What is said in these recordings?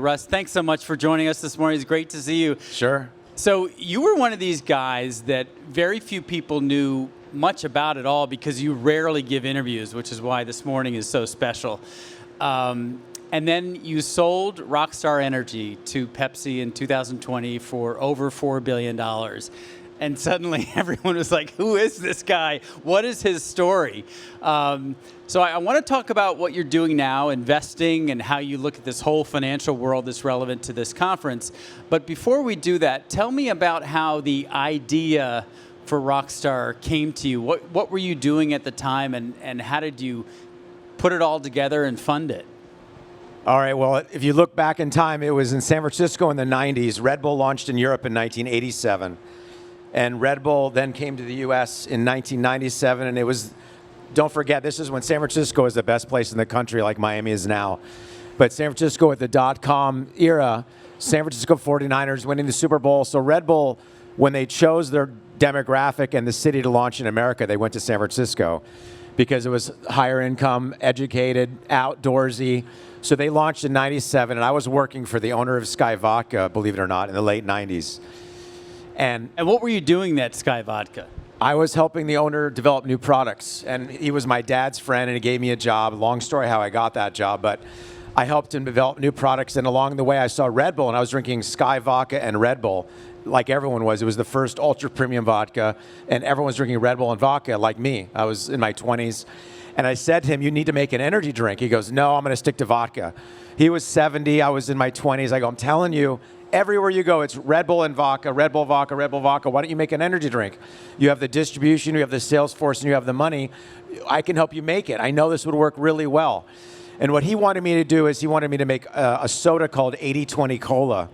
Russ, thanks so much for joining us this morning. It's great to see you. Sure. So you were one of these guys that very few people knew much about at all because you rarely give interviews, which is why this morning is so special. And then you sold Rockstar Energy to Pepsi in 2020 for over $4 billion. And suddenly everyone was like, who is this guy? What is his story? So I want to talk about what you're doing now, investing, and how you look at this whole financial world that's relevant to this conference. But before we do that, tell me about how the idea for Rockstar came to you. What were you doing at the time, and how did you put it all together and fund it? All right, well, if you look back in time, it was in San Francisco in the 90s. Red Bull launched in Europe in 1987. And Red Bull then came to the U.S. in 1997, and it was, don't forget, this is when San Francisco was the best place in the country, like Miami is now. But San Francisco at the dot-com era, San Francisco 49ers winning the Super Bowl. So Red Bull, when they chose their demographic and the city to launch in America, they went to San Francisco because it was higher income, educated, outdoorsy. So they launched in 97, and I was working for the owner of Sky Vodka, believe it or not, in the late 90s. And what were you doing at Sky Vodka? I was helping the owner develop new products. And he was my dad's friend, and he gave me a job. Long story how I got that job, but I helped him develop new products. And along the way, I saw Red Bull, and I was drinking Sky Vodka and Red Bull, like everyone was. It was the first ultra-premium vodka, and everyone was drinking Red Bull and vodka, like me. I was in my 20s. And I said to him, you need to make an energy drink. He goes, no, I'm going to stick to vodka. He was 70. I was in my 20s. I go, I'm telling you, everywhere you go, it's Red Bull and vodka, Red Bull vodka, Red Bull vodka. Why don't you make an energy drink? You have the distribution, you have the sales force, and you have the money. I can help you make it. I know this would work really well. And what he wanted me to do is he wanted me to make a soda called 80-20 Cola.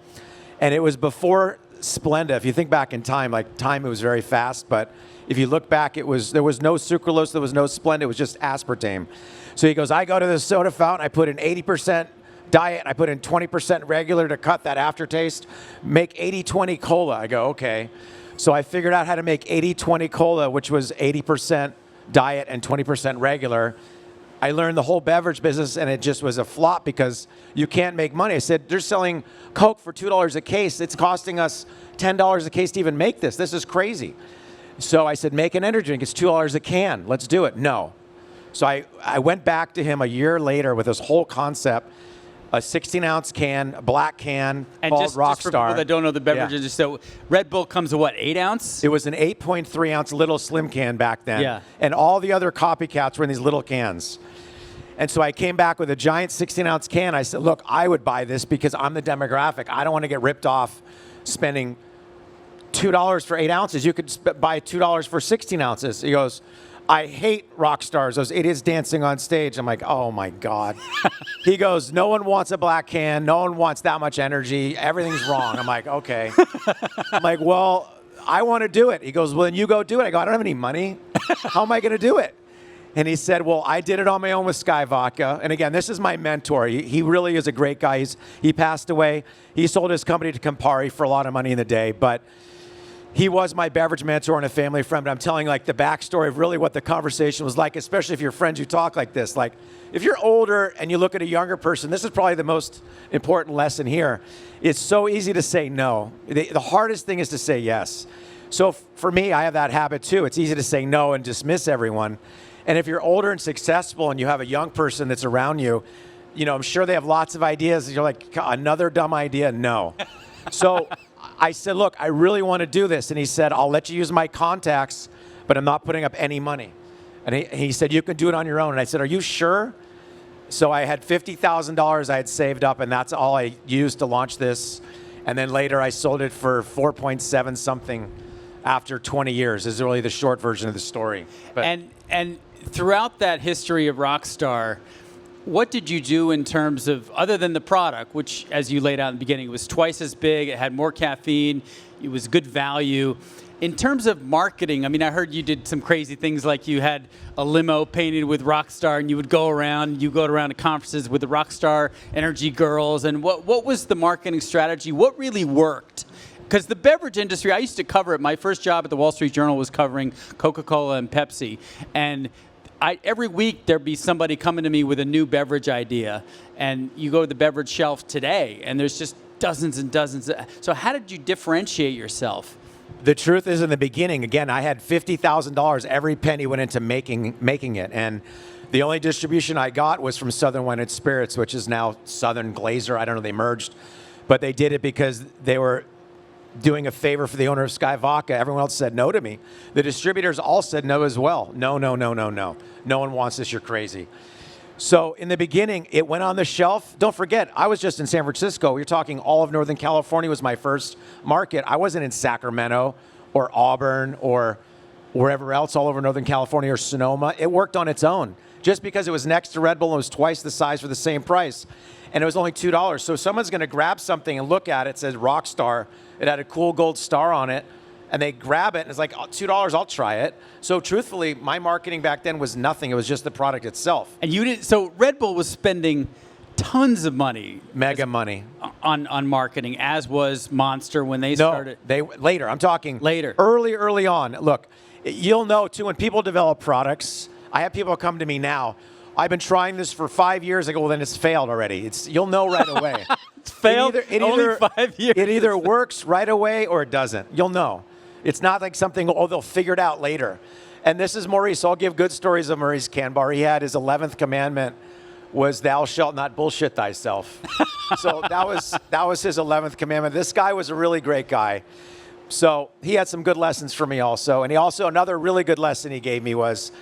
And it was before Splenda. If you think back in time, it was very fast. But if you look back, there was no sucralose, there was no Splenda, it was just aspartame. So he goes, I go to the soda fountain, I put in 80% diet, I put in 20% regular to cut that aftertaste, make 80-20 Cola. I go, okay. So I figured out how to make 80-20 Cola, which was 80% diet and 20% regular. I learned the whole beverage business, and it just was a flop because you can't make money. I said, they're selling Coke for $2 a case. It's costing us $10 a case to even make this. This is crazy. So I said, make an energy drink. It's $2 a can. Let's do it. No. So I went back to him a year later with this whole concept, a 16-ounce can, a black can, called Rockstar. Just for people that don't know the beverages, so Red Bull comes in what, 8 ounce? It was an 8.3-ounce little slim can back then. Yeah. And all the other copycats were in these little cans. And so I came back with a giant 16-ounce can. I said, look, I would buy this because I'm the demographic. I don't want to get ripped off spending $2 for 8 ounces. You could buy $2 for 16 ounces. He goes, I hate rock stars, those idiots dancing on stage. I'm like, oh my God. He goes, no one wants a black can. No one wants that much energy. Everything's wrong. I'm like, okay. I'm like, well, I want to do it. He goes, well, then you go do it. I go, I don't have any money. How am I going to do it? And he said, well, I did it on my own with Sky Vodka. And again, this is my mentor. He really is a great guy. He passed away. He sold his company to Campari for a lot of money in the day. But he was my beverage mentor and a family friend. But I'm telling the backstory of really what the conversation was like, especially if you're friends who talk like this. Like, if you're older and you look at a younger person, this is probably the most important lesson here. It's so easy to say no. The hardest thing is to say yes. So for me, I have that habit too. It's easy to say no and dismiss everyone. And if you're older and successful and you have a young person that's around you, I'm sure they have lots of ideas. You're like, another dumb idea? No. So I said, look, I really want to do this. And he said, I'll let you use my contacts, but I'm not putting up any money. And he said, you can do it on your own. And I said, are you sure? So I had $50,000 I had saved up, and that's all I used to launch this. And then later I sold it for 4.7 something after 20 years is really the short version of the story. But And throughout that history of Rockstar, what did you do in terms of, other than the product, which, as you laid out in the beginning, was twice as big, it had more caffeine, it was good value. In terms of marketing, I mean, I heard you did some crazy things, like you had a limo painted with Rockstar, and you would go around to conferences with the Rockstar Energy girls. And what was the marketing strategy? What really worked? Because the beverage industry, I used to cover it. My first job at the Wall Street Journal was covering Coca-Cola and Pepsi. And every week there'd be somebody coming to me with a new beverage idea, and you go to the beverage shelf today, and there's just dozens and dozens. So how did you differentiate yourself? The truth is, in the beginning, again, I had $50,000. Every penny went into making it, and the only distribution I got was from Southern Wine and Spirits, which is now Southern Glazer. I don't know, they merged, but they did it because they were doing a favor for the owner of Sky Vodka. Everyone else said no to me. The distributors all said no as well. No, no, no, no, no. No one wants this. You're crazy. So in the beginning, it went on the shelf. Don't forget, I was just in San Francisco. You're talking all of Northern California was my first market. I wasn't in Sacramento or Auburn or wherever else all over Northern California or Sonoma. It worked on its own. Just because it was next to Red Bull and it was twice the size for the same price. And it was only $2. So someone's going to grab something and look at it. It says Rockstar. It had a cool gold star on it. And they grab it and it's like, oh, $2, I'll try it. So truthfully, my marketing back then was nothing. It was just the product itself. And you didn't. So Red Bull was spending tons of money, mega money, on marketing, as was Monster when they started. They later. I'm talking later. Early on. Look, you'll know too when people develop products. I have people come to me now. I've been trying this for 5 years. I go, well, then it's failed already. You'll know right away. It's failed. Only 5 years. It either works right away or it doesn't. You'll know. It's not like something, they'll figure it out later. And this is Maurice. I'll give good stories of Maurice Canbar. He had his 11th commandment was thou shalt not bullshit thyself. So that was his 11th commandment. This guy was a really great guy. So he had some good lessons for me also. And another really good lesson he gave me was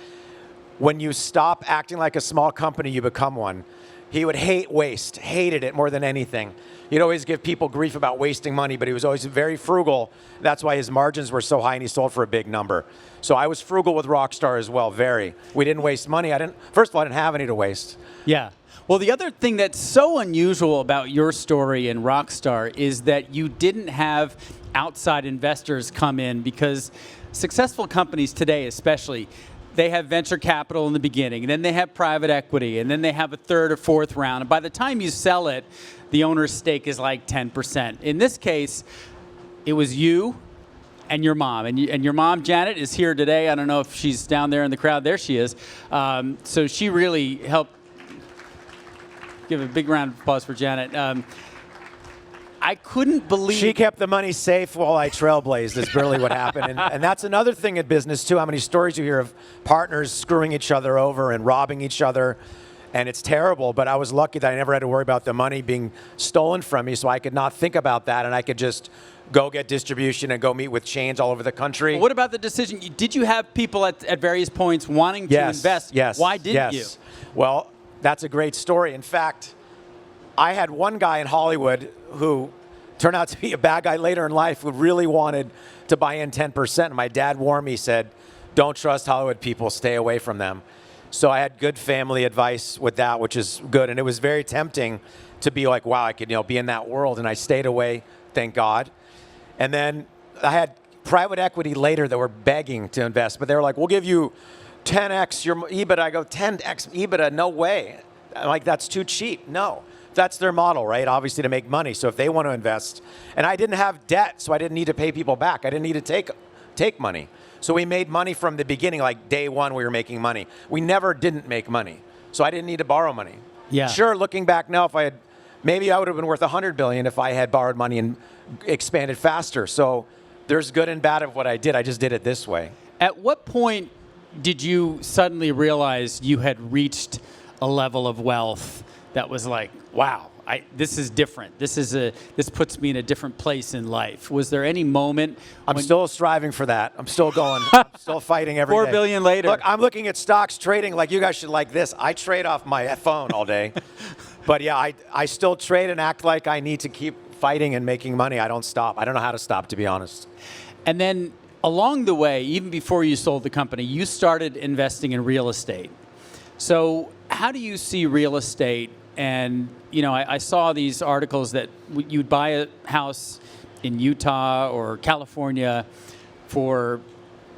when you stop acting like a small company, you become one. He would hate waste, hated it more than anything. He'd always give people grief about wasting money, but he was always very frugal. That's why his margins were so high and he sold for a big number. So I was frugal with Rockstar as well, very. We didn't waste money. First of all, I didn't have any to waste. Yeah. Well, the other thing that's so unusual about your story in Rockstar is that you didn't have outside investors come in, because successful companies today especially, they have venture capital in the beginning, and then they have private equity, and then they have a third or fourth round. And by the time you sell it, the owner's stake is like 10%. In this case, it was you and your mom. And your mom, Janet, is here today. I don't know if she's down there in the crowd. There she is. So she really helped. Give a big round of applause for Janet. I couldn't believe... She kept the money safe while I trailblazed is really what happened. And that's another thing in business, too, how many stories you hear of partners screwing each other over and robbing each other. And it's terrible, but I was lucky that I never had to worry about the money being stolen from me, so I could not think about that, and I could just go get distribution and go meet with chains all over the country. Well, what about the decision? Did you have people at various points wanting to invest? Yes. Why didn't you? Well, that's a great story. In fact, I had one guy in Hollywood who turned out to be a bad guy later in life who really wanted to buy in 10%. And my dad warned me, said, don't trust Hollywood people, stay away from them. So I had good family advice with that, which is good. And it was very tempting to be like, wow, I could be in that world. And I stayed away, thank God. And then I had private equity later that were begging to invest, but they were like, we'll give you 10x your EBITDA. I go, 10x EBITDA? No way. I'm like, that's too cheap. No. That's their model, right? Obviously to make money. So if they want to invest, and I didn't have debt, so I didn't need to pay people back. I didn't need to take money. So we made money from the beginning, like day one we were making money. We never didn't make money. So I didn't need to borrow money. Yeah. Sure, looking back now, maybe I would have been worth $100 billion if I had borrowed money and expanded faster. So there's good and bad of what I did. I just did it this way. At what point did you suddenly realize you had reached a level of wealth that was like, wow, this is different. This puts me in a different place in life. Was there any moment? I'm still striving for that. I'm still going. I'm still fighting every day. $4 billion later. Look, I'm looking at stocks trading like you guys should like this. I trade off my phone all day. But yeah, I still trade and act like I need to keep fighting and making money. I don't stop. I don't know how to stop, to be honest. And then along the way, even before you sold the company, you started investing in real estate. So how do you see real estate? And, I saw these articles that you'd buy a house in Utah or California for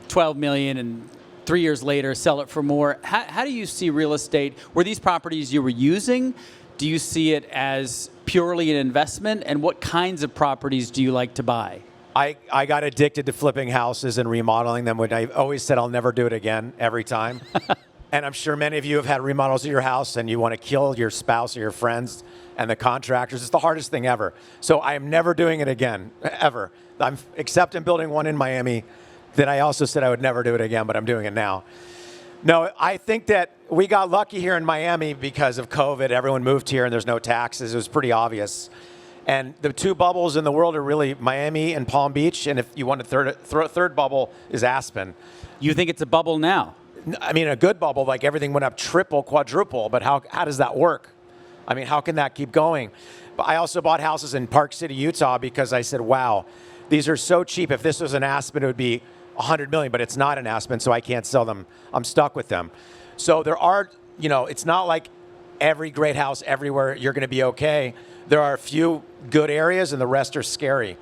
$12 million and 3 years later sell it for more. How do you see real estate? Were these properties you were using? Do you see it as purely an investment? And what kinds of properties do you like to buy? I got addicted to flipping houses and remodeling them, when I always said I'll never do it again every time. And I'm sure many of you have had remodels of your house and you want to kill your spouse or your friends and the contractors. It's the hardest thing ever. So I am never doing it again, ever. Except in building one in Miami that I also said I would never do it again, but I'm doing it now. No, I think that we got lucky here in Miami because of COVID. Everyone moved here and there's no taxes. It was pretty obvious. And the two bubbles in the world are really Miami and Palm Beach. And if you want a third bubble is Aspen. You think it's a bubble now? I mean, a good bubble, like everything went up triple, quadruple. But how does that work? I mean, how can that keep going? But I also bought houses in Park City, Utah, because I said, wow, these are so cheap. If this was an Aspen, it would be $100 million, but it's not an Aspen, so I can't sell them. I'm stuck with them. So there are, it's not like every great house everywhere you're going to be okay. There are a few good areas, and the rest are scary.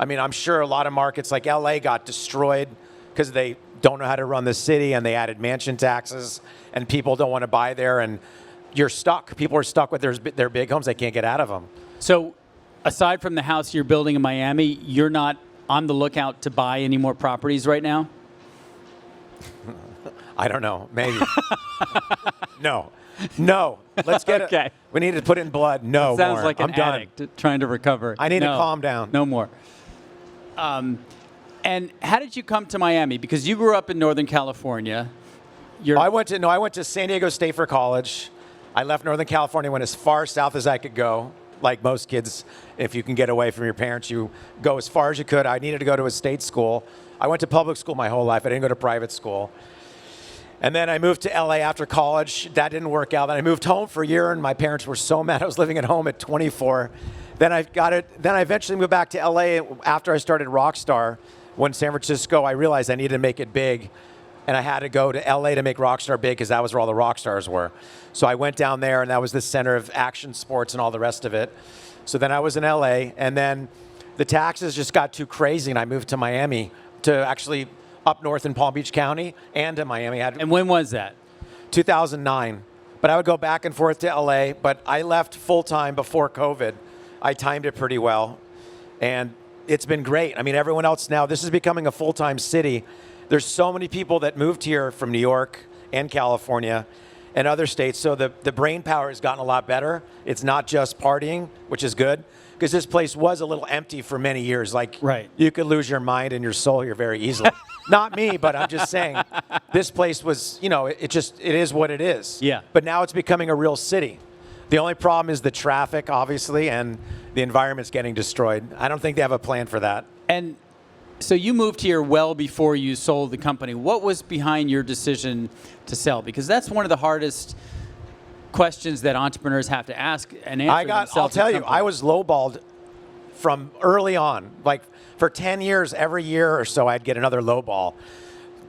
I mean, I'm sure a lot of markets like LA got destroyed because they don't know how to run the city, and they added mansion taxes, and people don't want to buy there, and you're stuck. People are stuck with their big homes. They can't get out of them. So aside from the house you're building in Miami, you're not on the lookout to buy any more properties right now? I don't know. Maybe. No. Let's get okay. We need to put in blood. No Sounds more. like an I'm done. addict trying to recover. I need to calm down. No more. And how did you come to Miami? Because you grew up in Northern California. I went to San Diego State for college. I left Northern California, went as far south as I could go. Like most kids, if you can get away from your parents, you go as far as you could. I needed to go to a state school. I went to public school my whole life. I didn't go to private school. And then I moved to LA after college. That didn't work out. Then I moved home for a year, and my parents were so mad I was living at home at 24. Then I eventually moved back to LA after I started Rockstar. When San Francisco, I realized I needed to make it big. And I had to go to LA to make Rockstar big because that was where all the rock stars were. So I went down there, and that was the center of action sports and all the rest of it. So then I was in LA, and then the taxes just got too crazy, and I moved to Miami, to actually up north in Palm Beach County and to Miami. And when was that? 2009. But I would go back and forth to LA, but I left full-time before COVID. I timed it pretty well, and it's been great. I mean, everyone else now, this is becoming a full-time city. There's so many people that moved here from New York and California and other states. So the brain power has gotten a lot better. It's not just partying, which is good, because this place was a little empty for many years. Like, right. You could lose your mind and your soul here very easily. Not me, but I'm just saying this place was, it is what it is. Yeah. But now it's becoming a real city. The only problem is the traffic, obviously, and the environment's getting destroyed. I don't think they have a plan for that. And so you moved here well before you sold the company. What was behind your decision to sell? Because that's one of the hardest questions that entrepreneurs have to ask and answer themselves. I'll tell you, I was lowballed from early on. Like for 10 years, every year or so, I'd get another lowball.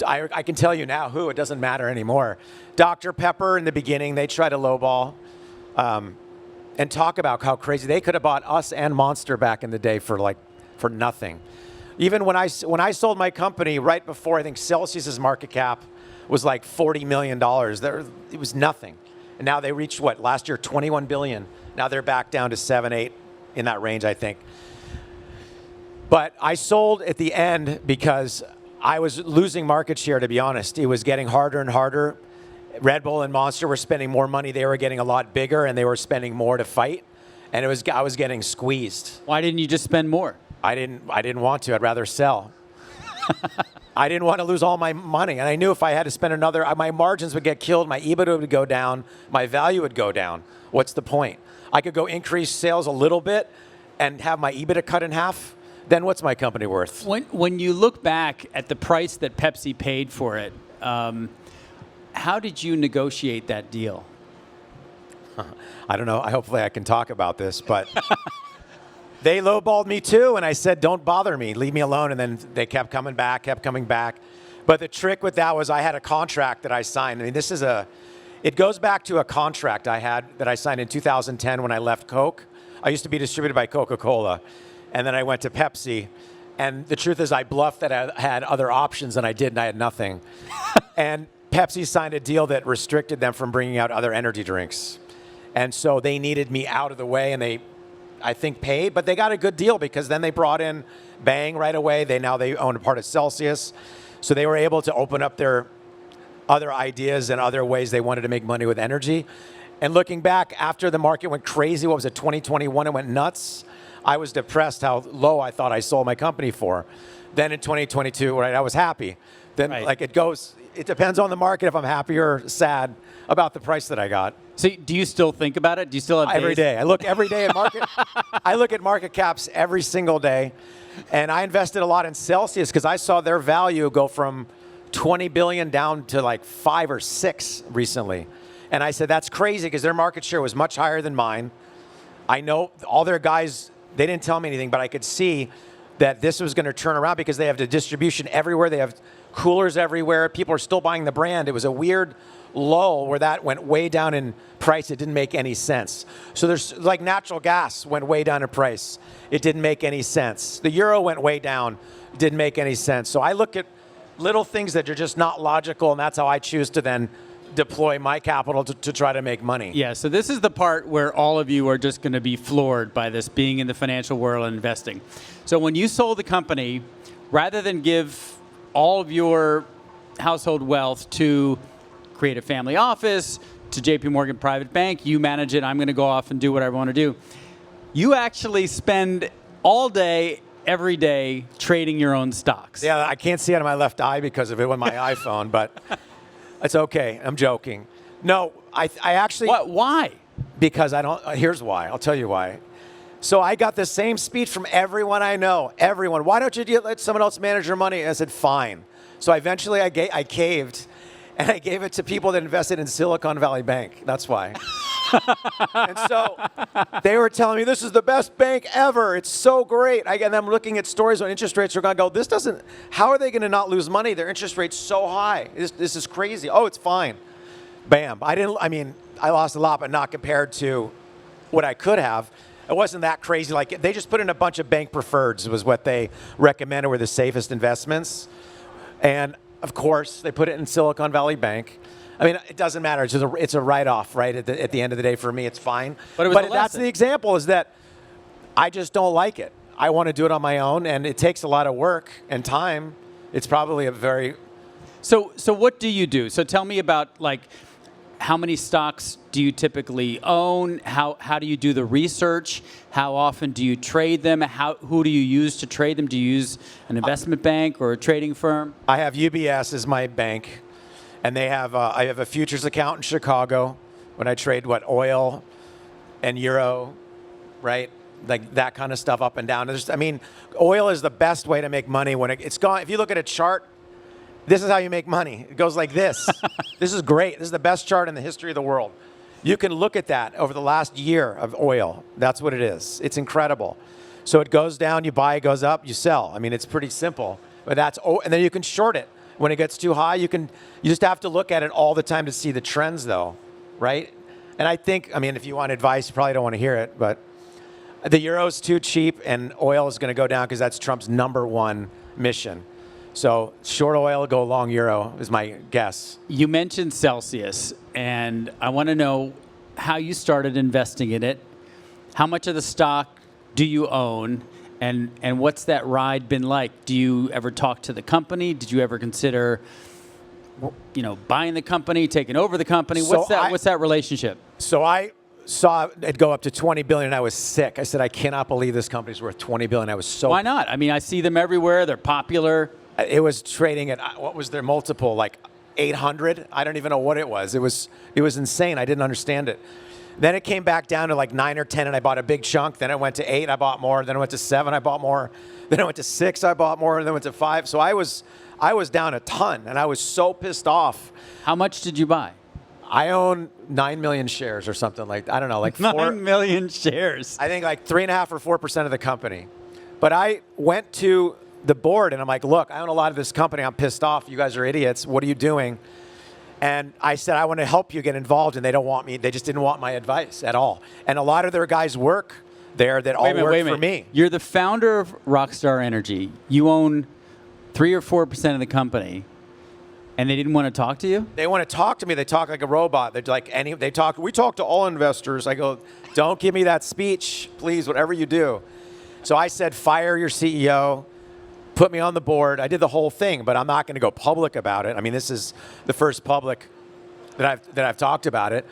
I can tell you now who. It doesn't matter anymore. Dr. Pepper in the beginning, they tried to lowball and talk about how crazy. They could have bought us and Monster back in the day for nothing. Even when I sold my company right before, I think Celsius's market cap was like $40 million. It was nothing. And now they reached last year, 21 billion. Now they're back down to 7, 8 in that range, I think. But I sold at the end because I was losing market share, to be honest. It was getting harder and harder. Red Bull and Monster were spending more money. They were getting a lot bigger, and they were spending more to fight. And I was getting squeezed. Why didn't you just spend more? I didn't want to. I'd rather sell. I didn't want to lose all my money. And I knew if I had to spend another, my margins would get killed, my EBITDA would go down, my value would go down. What's the point? I could go increase sales a little bit and have my EBITDA cut in half. Then what's my company worth? When you look back at the price that Pepsi paid for it, how did you negotiate that deal? I don't know. Hopefully I can talk about this, but they lowballed me too, and I said, don't bother me, leave me alone, and then they kept coming back. But the trick with that was I had a contract that I signed. I mean, it goes back to a contract I had that I signed in 2010 when I left Coke. I used to be distributed by Coca-Cola, and then I went to Pepsi, and the truth is I bluffed that I had other options, and I did, and I had nothing. And Pepsi signed a deal that restricted them from bringing out other energy drinks. And so they needed me out of the way, and they, I think, paid, but they got a good deal because then they brought in Bang right away. Now they own a part of Celsius. So they were able to open up their other ideas and other ways they wanted to make money with energy. And looking back, after the market went crazy, what was it, 2021, it went nuts, I was depressed how low I thought I sold my company for. Then in 2022, right, I was happy. Then like it goes, it depends on the market if I'm happy or sad about the price that I got. So do you still think about it? Do you still have Every day. I look every day at market. I look at market caps every single day. And I invested a lot in Celsius because I saw their value go from 20 billion down to like 5 or 6 recently. And I said, that's crazy because their market share was much higher than mine. I know all their guys, they didn't tell me anything, but I could see that this was going to turn around because they have the distribution everywhere. They have coolers everywhere. People are still buying the brand. It was a weird lull where that went way down in price. It didn't make any sense. So there's like natural gas went way down in price. It didn't make any sense. The euro went way down. It didn't make any sense. So I look at little things that are just not logical, and that's how I choose to then deploy my capital to try to make money. Yeah, so this is the part where all of you are just going to be floored by this, being in the financial world and investing. So when you sold the company, rather than give all of your household wealth to create a family office, to JP Morgan Private Bank, you manage it, I'm going to go off and do what I want to do. You actually spend all day, every day, trading your own stocks. Yeah, I can't see out of my left eye because of it with my iPhone, but it's okay. I'm joking. No, I actually... What? Why? Because I don't... Here's why. I'll tell you why. So I got the same speech from everyone I know. Everyone. Why don't you let someone else manage your money? And I said, fine. So eventually I caved, and I gave it to people that invested in Silicon Valley Bank. That's why. And so they were telling me, this is the best bank ever. It's so great. And I'm looking at stories on interest rates. They're going to go, this doesn't... How are they going to not lose money? Their interest rate's so high. This is crazy. Oh, it's fine. Bam. I lost a lot, but not compared to what I could have. It wasn't that crazy. Like, they just put in a bunch of bank preferreds was what they recommended were the safest investments. And, of course, they put it in Silicon Valley Bank. I mean, it doesn't matter. It's a write-off, right? At the end of the day, for me, it's fine. But that's the example, is that I just don't like it. I want to do it on my own, and it takes a lot of work and time. It's probably a very... So what do you do? So tell me about, like, how many stocks do you typically own? How do you do the research? How often do you trade them? Who do you use to trade them? Do you use an investment bank or a trading firm? I have UBS as my bank, and they have I have a futures account in Chicago when I trade oil and euro, right? Like that kind of stuff up and down. Oil is the best way to make money when it's gone. If you look at a chart, this is how you make money. It goes like this. This is great. This is the best chart in the history of the world. You can look at that over the last year of oil. That's what it is. It's incredible. So it goes down, you buy, it goes up, you sell. I mean, it's pretty simple. But and then you can short it. When it gets too high, you just have to look at it all the time to see the trends, though, right? And I think, if you want advice, you probably don't want to hear it, but the euro's too cheap, and oil is going to go down because that's Trump's #1 mission. So short oil, go long euro is my guess. You mentioned Celsius, and I want to know how you started investing in it. How much of the stock do you own, and what's that ride been like? Do you ever talk to the company? Did you ever consider, buying the company, taking over the company? What's that relationship? So I saw it go up to 20 billion, and I was sick. I said, I cannot believe this company's worth 20 billion. I was so... Why not? I see them everywhere. They're popular. It was trading at, what was their multiple, like 800? I don't even know what it was. It was insane. I didn't understand it. Then it came back down to like 9 or 10, and I bought a big chunk. Then it went to 8, I bought more. Then it went to 7, I bought more. Then it went to 6, I bought more. And then it went to 5. So I was down a ton, and I was so pissed off. How much did you buy? I own 9 million shares or something like, I don't know, like 9 million shares. I think like 3.5 or 4% of the company. But I went to the board, and I'm like, look, I own a lot of this company. I'm pissed off. You guys are idiots. What are you doing? And I said, I want to help you get involved, and they don't want me. They just didn't want my advice at all. And a lot of their guys work there that all work for me. You're the founder of Rockstar Energy. You own 3 or 4% of the company, and they didn't want to talk to you? They want to talk to me. They talk like a robot. They're like, we talk to all investors. I go, don't give me that speech, please, whatever you do. So I said, fire your CEO. put me on the board. I did the whole thing, but I'm not going to go public about it. I mean, this is the first public that I've talked about it.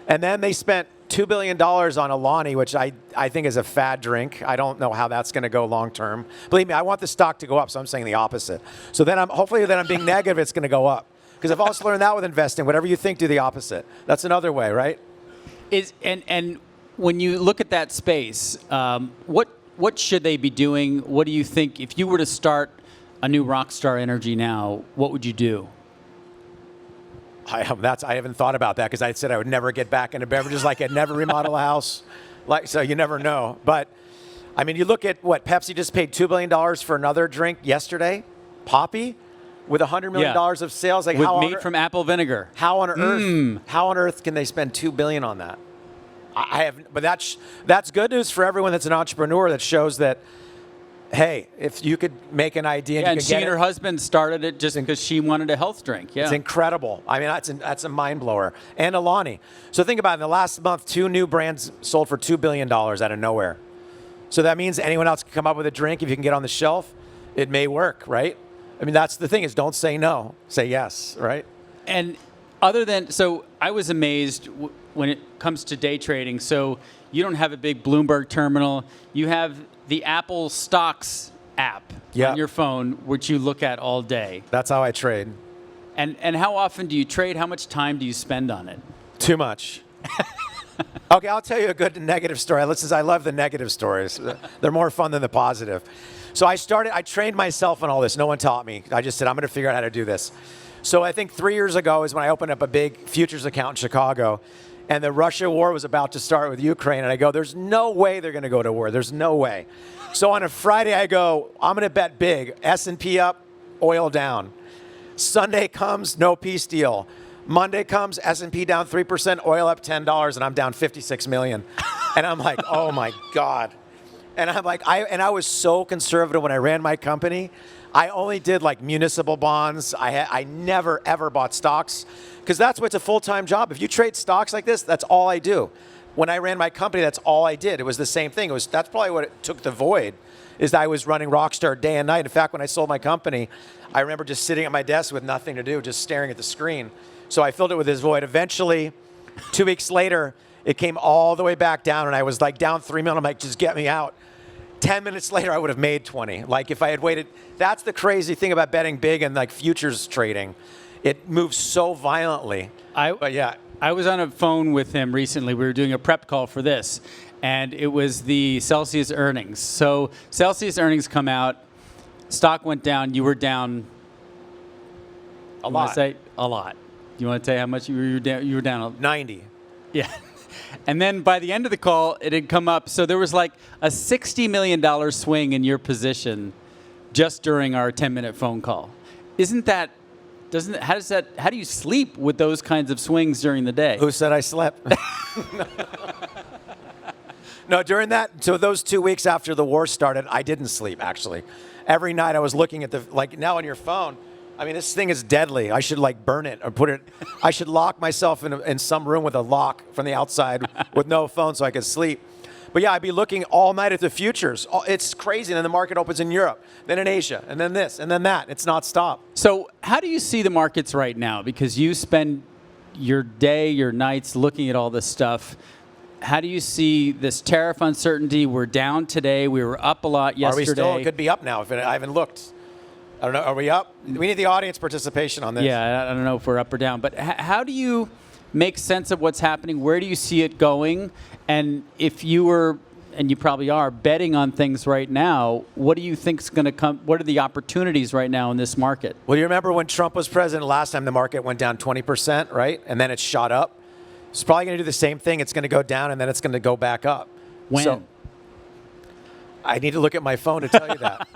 And then they spent $2 billion on Alani, which I think is a fad drink. I don't know how that's going to go long term. Believe me, I want the stock to go up, so I'm saying the opposite. So then hopefully I'm being negative, it's going to go up. Because I've also learned that with investing, whatever you think, do the opposite. That's another way, right? And when you look at that space, what should they be doing? What do you think, if you were to start a new Rockstar Energy now, what would you do? I haven't thought about that because I said I would never get back into beverages, like I'd never remodel a house. So you never know. But, I mean, you look at what Pepsi just paid $2 billion for another drink yesterday, Poppy, with $100 million of sales. Like made from apple vinegar. How on earth can they spend $2 billion on that? But that's good news for everyone that's an entrepreneur. That shows that, hey, if you could make an idea, and she and her husband started it just because she wanted a health drink. Yeah, it's incredible. I mean, that's a mind blower. And Alani. So think about it. In the last month, 2 new brands sold for $2 billion out of nowhere. So that means anyone else can come up with a drink. If you can get on the shelf, it may work, right? I mean, that's the thing, is don't say no, say yes, right? And so I was amazed when it comes to day trading. So you don't have a big Bloomberg terminal. You have the Apple Stocks app on your phone, which you look at all day. That's how I trade. And how often do you trade? How much time do you spend on it? Too much. Okay, I'll tell you a good negative story. I love the negative stories. They're more fun than the positive. So I trained myself on all this. No one taught me. I just said, I'm going to figure out how to do this. So I think 3 years ago is when I opened up a big futures account in Chicago, and the Russia war was about to start with Ukraine. And I go, there's no way they're going to go to war. There's no way. So on a Friday, I go, I'm going to bet big. S&P up, oil down. Sunday comes, no peace deal. Monday comes, S&P down 3%, oil up $10, and I'm down 56 million. And I'm like, oh my God. And I'm like, I was so conservative when I ran my company. I only did like municipal bonds. I never ever bought stocks, because that's what's a full-time job. If you trade stocks like this, that's all I do. When I ran my company, that's all I did. It was the same thing. That's probably what it took the void, is that I was running Rockstar day and night. In fact, when I sold my company, I remember just sitting at my desk with nothing to do, just staring at the screen. So I filled it with this void. Eventually, 2 weeks later, it came all the way back down, and I was like down 3 million. I'm like, just get me out. 10 minutes later, I would have made 20. Like if I had waited. That's the crazy thing about betting big and like futures trading. It moves so violently. But yeah. I was on a phone with him recently. We were doing a prep call for this, and it was the Celsius earnings. So Celsius earnings come out. Stock went down. You were down. A lot. A lot. You want to tell how much you were down? You were down 90. Yeah. And then by the end of the call, it had come up. So there was like a $60 million swing in your position just during our 10-minute phone call. How do you sleep with those kinds of swings during the day? Who said I slept? No, during that, so those 2 weeks after the war started, I didn't sleep, actually. Every night I was looking at like now on your phone, I mean, this thing is deadly. I should like burn it or put it. I should lock myself in some room with a lock from the outside with no phone so I could sleep. But yeah, I'd be looking all night at the futures. It's crazy. And then the market opens in Europe, then in Asia, and then this, and then that. It's not stop. So how do you see the markets right now? Because you spend your day, your nights looking at all this stuff. How do you see this tariff uncertainty? We're down today. We were up a lot yesterday. Are we still? It could be up now. I haven't looked. I don't know. Are we up? We need the audience participation on this. Yeah, I don't know if we're up or down. But how do you make sense of what's happening? Where do you see it going? And if you were, and you probably are, betting on things right now, what do you think is going to come? What are the opportunities right now in this market? Well, you remember when Trump was president last time, the market went down 20%, right? And then it shot up. It's probably going to do the same thing. It's going to go down, and then it's going to go back up. When? So, I need to look at my phone to tell you that.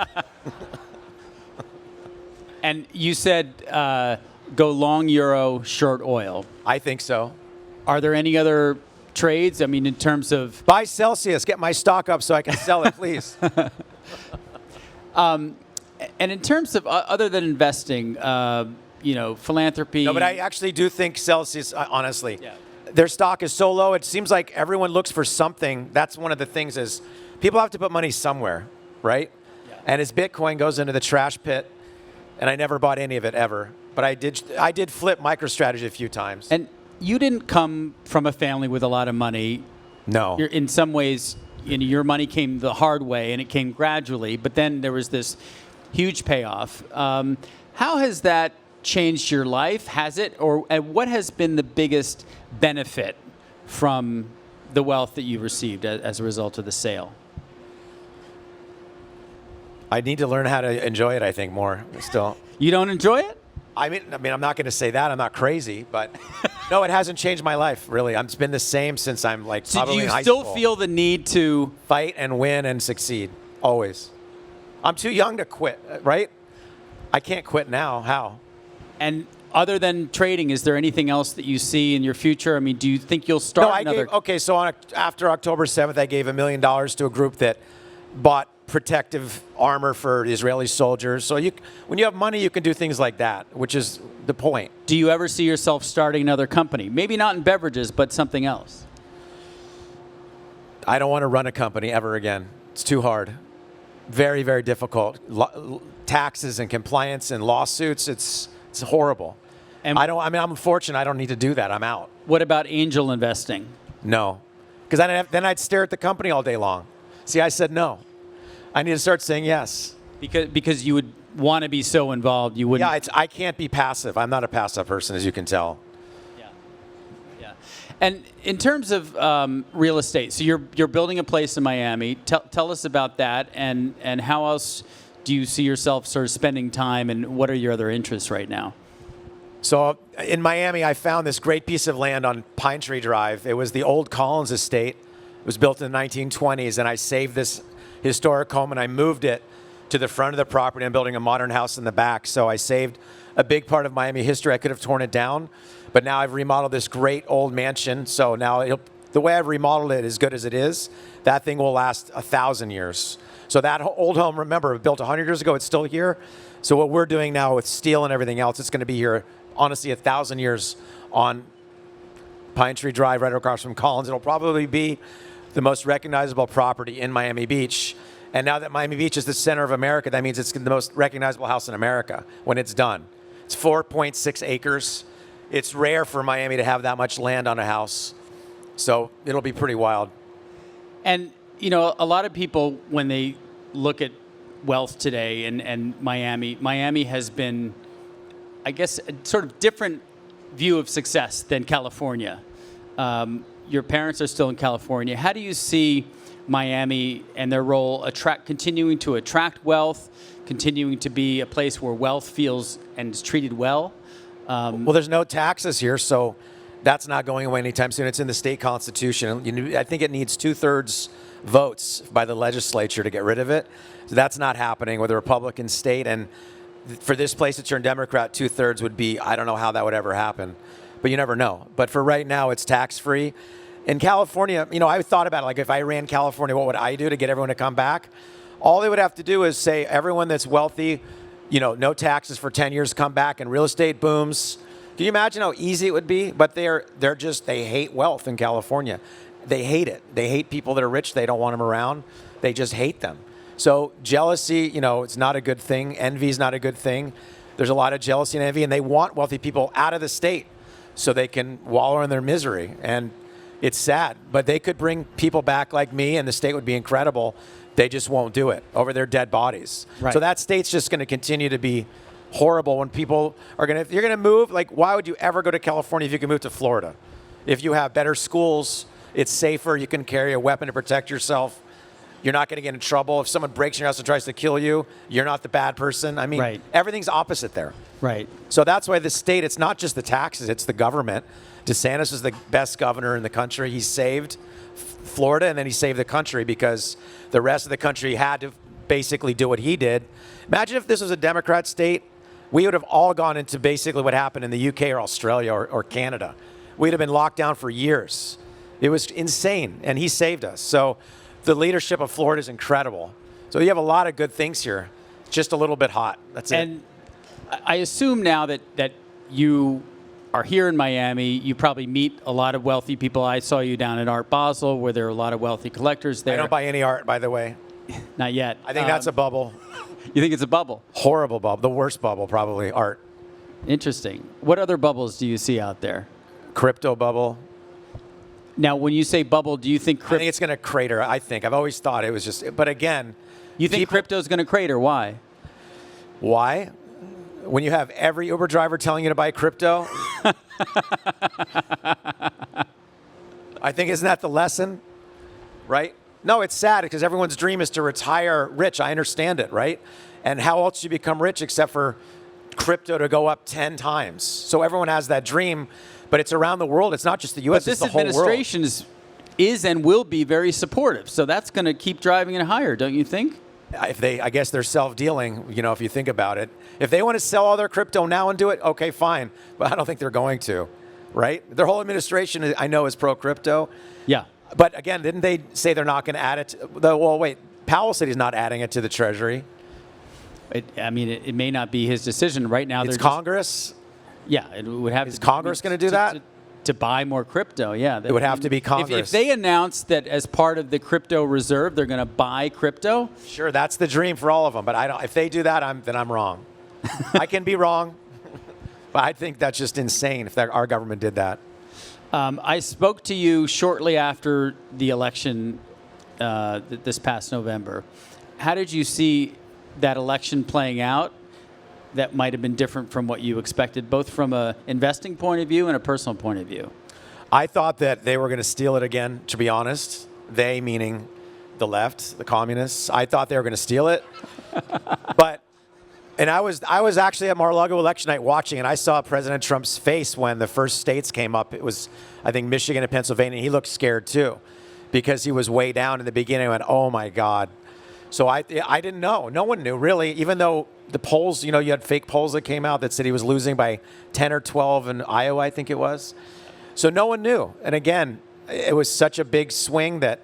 And you said go long euro, short oil. I think so. Are there any other trades? I mean, in terms of... Buy Celsius. Get my stock up so I can sell it, please. And in terms of, other than investing, philanthropy... No, but I actually do think Celsius, honestly, their stock is so low, it seems like everyone looks for something. That's one of the things is people have to put money somewhere, right? And his Bitcoin goes into the trash pit, and I never bought any of it ever. But I did flip MicroStrategy a few times. And you didn't come from a family with a lot of money. No. In some ways, your money came the hard way, and it came gradually. But then there was this huge payoff. How has that changed your life? Has it? And what has been the biggest benefit from the wealth that you received as a result of the sale? I need to learn how to enjoy it, I think, more still. You don't enjoy it? I mean, I'm not going to say that. I'm not crazy, but no, it hasn't changed my life, really. It's been the same since I'm probably in high school. Do you still feel the need to fight and win and succeed? Always. I'm too young to quit, right? I can't quit now. How? And other than trading, is there anything else that you see in your future? I mean, do you think you'll start another? So after October 7th, I gave $1 million to a group that bought protective armor for Israeli soldiers. So when you have money, you can do things like that, which is the point. Do you ever see yourself starting another company? Maybe not in beverages, but something else. I don't want to run a company ever again. It's too hard. Very, very difficult. Taxes and compliance and lawsuits, it's horrible. And I'm fortunate I don't need to do that. I'm out. What about angel investing? No. Because then I'd stare at the company all day long. See, I said no. I need to start saying yes. Because you would want to be so involved, you wouldn't. Yeah, I can't be passive. I'm not a passive person, as you can tell. Yeah. And in terms of real estate, so you're building a place in Miami. Tell us about that, and how else do you see yourself sort of spending time, and what are your other interests right now? So in Miami, I found this great piece of land on Pine Tree Drive. It was the old Collins estate. It was built in the 1920s, and I saved this historic home, and I moved it to the front of the property. I'm building a modern house in the back. So I saved a big part of Miami history. I could have torn it down, but now I've remodeled this great old mansion. So now the way I've remodeled it, as good as it is, that thing will last 1,000 years. So that old home, remember, built 100 years ago, it's still here. So what we're doing now with steel and everything else, it's going to be here, honestly, 1,000 years on Pine Tree Drive, right across from Collins. It'll probably be the most recognizable property in Miami Beach. And now that Miami Beach is the center of America, that means it's the most recognizable house in America when it's done. It's 4.6 acres. It's rare for Miami to have that much land on a house. So it'll be pretty wild. And, a lot of people, when they look at wealth today and Miami has been, I guess, a sort of different view of success than California. Your parents are still in California. How do you see Miami and their role continuing to attract wealth, continuing to be a place where wealth feels and is treated well? Well, there's no taxes here, so that's not going away anytime soon. It's in the state constitution. I think it needs 2/3 votes by the legislature to get rid of it. So that's not happening with a Republican state. And for this place to turn Democrat, 2/3 would be, I don't know how that would ever happen. But you never know. But for right now, it's tax-free. In California, I thought about it, like if I ran California, what would I do to get everyone to come back? All they would have to do is say everyone that's wealthy, no taxes for 10 years, come back, and real estate booms. Can you imagine how easy it would be? But they hate wealth in California. They hate it. They hate people that are rich. They don't want them around. They just hate them. So jealousy, it's not a good thing. Envy is not a good thing. There's a lot of jealousy and envy, and they want wealthy people out of the state so they can wallow in their misery. And it's sad, but they could bring people back like me, and the state would be incredible. They just won't do it over their dead bodies. Right. So that state's just going to continue to be horrible when people you're going to move. Like, why would you ever go to California if you can move to Florida? If you have better schools, it's safer. You can carry a weapon to protect yourself. You're not going to get in trouble. If someone breaks in your house and tries to kill you, you're not the bad person. I mean, right. Everything's opposite there. Right. So that's why the state, it's not just the taxes, it's the government. DeSantis is the best governor in the country. He saved Florida, and then he saved the country because the rest of the country had to basically do what he did. Imagine if this was a Democrat state. We would have all gone into basically what happened in the UK or Australia or Canada. We'd have been locked down for years. It was insane, and he saved us. So the leadership of Florida is incredible. So you have a lot of good things here. It's just a little bit hot. That's it. And I assume now that you are here in Miami, you probably meet a lot of wealthy people. I saw you down at Art Basel, where there are a lot of wealthy collectors there. I don't buy any art, by the way. Not yet. I think that's a bubble. You think it's a bubble? Horrible bubble. The worst bubble, probably, Art. Interesting. What other bubbles do you see out there? Crypto bubble. Now, when you say bubble, do you think I think it's going to crater, I think. I've always thought it was just, but again. You think crypto's going to crater? Why? Why? When you have every Uber driver telling you to buy crypto? I think, isn't that the lesson? Right? No, it's sad because everyone's dream is to retire rich. I understand it, right? And how else do you become rich except for crypto to go up 10 times? So everyone has that dream, but it's around the world. It's not just the U.S., it's the whole world. But this administration is and will be very supportive. So that's going to keep driving it higher, don't you think? I guess they're self-dealing, if you think about it. If they want to sell all their crypto now and do it, okay, fine. But I don't think they're going to, right? Their whole administration, I know, is pro-crypto. Yeah. But again, didn't they say they're not going to add it? Well, wait, Powell said he's not adding it to the Treasury. It may not be his decision right now. It's Congress. Yeah, it would have. Is Congress going to do that? To buy more crypto, yeah. It would have to be Congress. If they announce that as part of the crypto reserve, they're going to buy crypto. Sure, that's the dream for all of them. But if they do that, then I'm wrong. I can be wrong, but I think that's just insane if our government did that. I spoke to you shortly after the election this past November. How did you see that election playing out that might have been different from what you expected, both from an investing point of view and a personal point of view? I thought that they were going to steal it again, to be honest. They, meaning the left, the communists. I thought they were going to steal it. And I was actually at Mar-a-Lago election night watching, and I saw President Trump's face when the first states came up. It was, I think, Michigan and Pennsylvania. He looked scared, too, because he was way down in the beginning. I went, oh, my God. So I didn't know. No one knew, really, even though the polls, you had fake polls that came out that said he was losing by 10 or 12 in Iowa, I think it was. So no one knew. And again, it was such a big swing that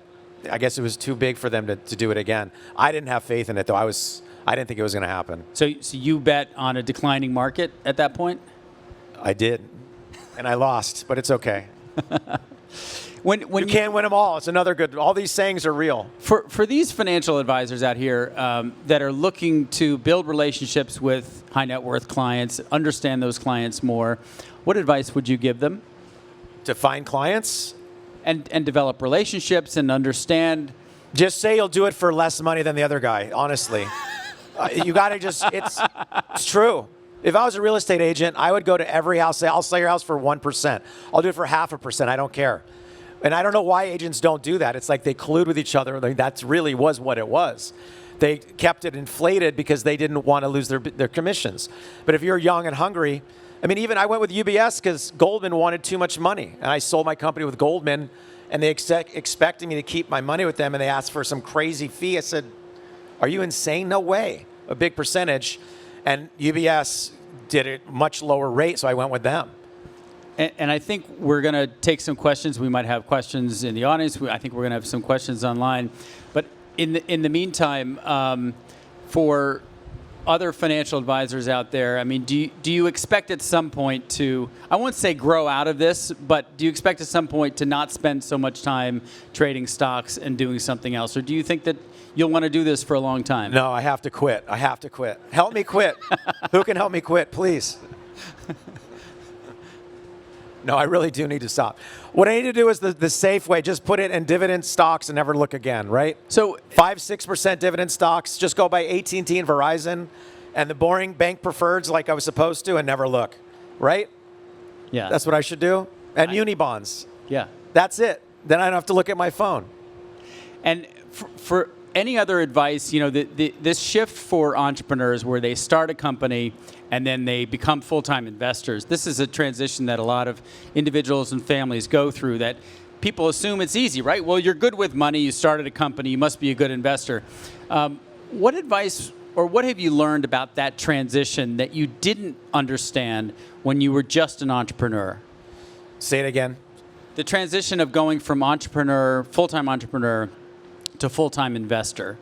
I guess it was too big for them to do it again. I didn't have faith in it, though. I didn't think it was going to happen. So you bet on a declining market at that point? I did. And I lost, but it's okay. When you can't win them all. It's another good. All these sayings are real. For these financial advisors out here that are looking to build relationships with high net worth clients, understand those clients more, what advice would you give them? To find clients? And develop relationships and understand. Just say you'll do it for less money than the other guy, honestly. You got to just, it's true. If I was a real estate agent, I would go to every house, say, I'll sell your house for 1%. I'll do it for 0.5%. I don't care. And I don't know why agents don't do that. It's like they collude with each other. That really was what it was. They kept it inflated because they didn't want to lose their commissions. But if you're young and hungry, even I went with UBS because Goldman wanted too much money. And I sold my company with Goldman, and they expected me to keep my money with them, and they asked for some crazy fee. I said, are you insane? No way. A big percentage. And UBS did it much lower rate, so I went with them. And I think we're going to take some questions. We might have questions in the audience. I think we're going to have some questions online. But in the meantime, for other financial advisors out there, do you expect at some point to, I won't say grow out of this, but do you expect at some point to not spend so much time trading stocks and doing something else? Or do you think that you'll want to do this for a long time? No, I have to quit. Help me quit. Who can help me quit, please? No, I really do need to stop. What I need to do is the safe way. Just put it in dividend stocks and never look again, right? So 5-6% dividend stocks. Just go by AT&T and Verizon and the boring bank preferreds like I was supposed to and never look, right? Yeah. That's what I should do. And uni bonds. Yeah. That's it. Then I don't have to look at my phone. And for any other advice, this shift for entrepreneurs where they start a company and then they become full-time investors, this is a transition that a lot of individuals and families go through that people assume it's easy, right? Well, you're good with money, you started a company, you must be a good investor. What advice or what have you learned about that transition that you didn't understand when you were just an entrepreneur? Say it again. The transition of going from full-time entrepreneur, to full-time investor.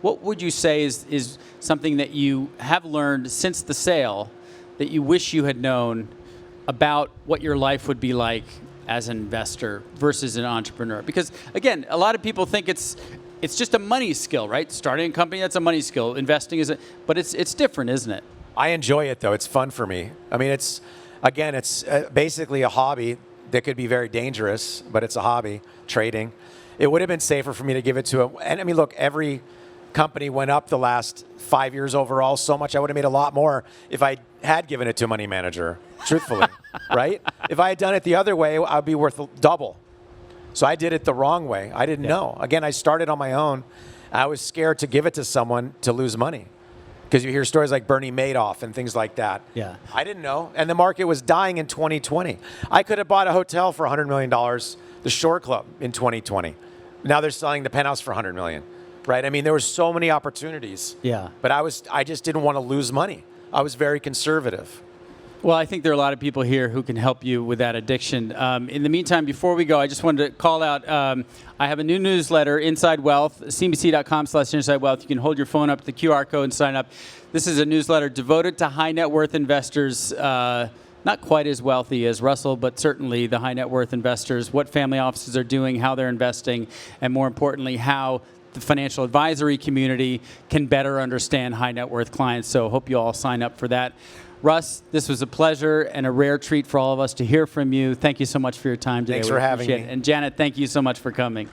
What would you say is something that you have learned since the sale that you wish you had known about what your life would be like as an investor versus an entrepreneur? Because again, a lot of people think it's it's just a money skill, right? Starting a company, that's a money skill. Investing is but it's different, isn't it? I enjoy it though. It's fun for me. I mean, it's basically a hobby that could be very dangerous, but it's a hobby, trading. It would have been safer for me to give it to and I mean, look, every company went up the last 5 years overall so much. I would have made a lot more if I had given it to a money manager, truthfully, right? If I had done it the other way, I'd be worth double. So I did it the wrong way. I didn't know. Again, I started on my own. I was scared to give it to someone to lose money. Because you hear stories like Bernie Madoff and things like that. Yeah. I didn't know. And the market was dying in 2020. I could have bought a hotel for $100 million, the Shore Club in 2020. Now they're selling the penthouse for $100 million, right? I mean, there were so many opportunities. Yeah. But I just didn't want to lose money. I was very conservative. Well, I think there are a lot of people here who can help you with that addiction. In the meantime, before we go, I just wanted to call out, I have a new newsletter, Inside Wealth, cnbc.com/InsideWealth. You can hold your phone up to the QR code and sign up. This is a newsletter devoted to high net worth investors, not quite as wealthy as Russell, but certainly the high net worth investors, what family offices are doing, how they're investing, and more importantly, how the financial advisory community can better understand high net worth clients. So hope you all sign up for that. Russ, this was a pleasure and a rare treat for all of us to hear from you. Thank you so much for your time today. Thanks for having me. And Janet, thank you so much for coming.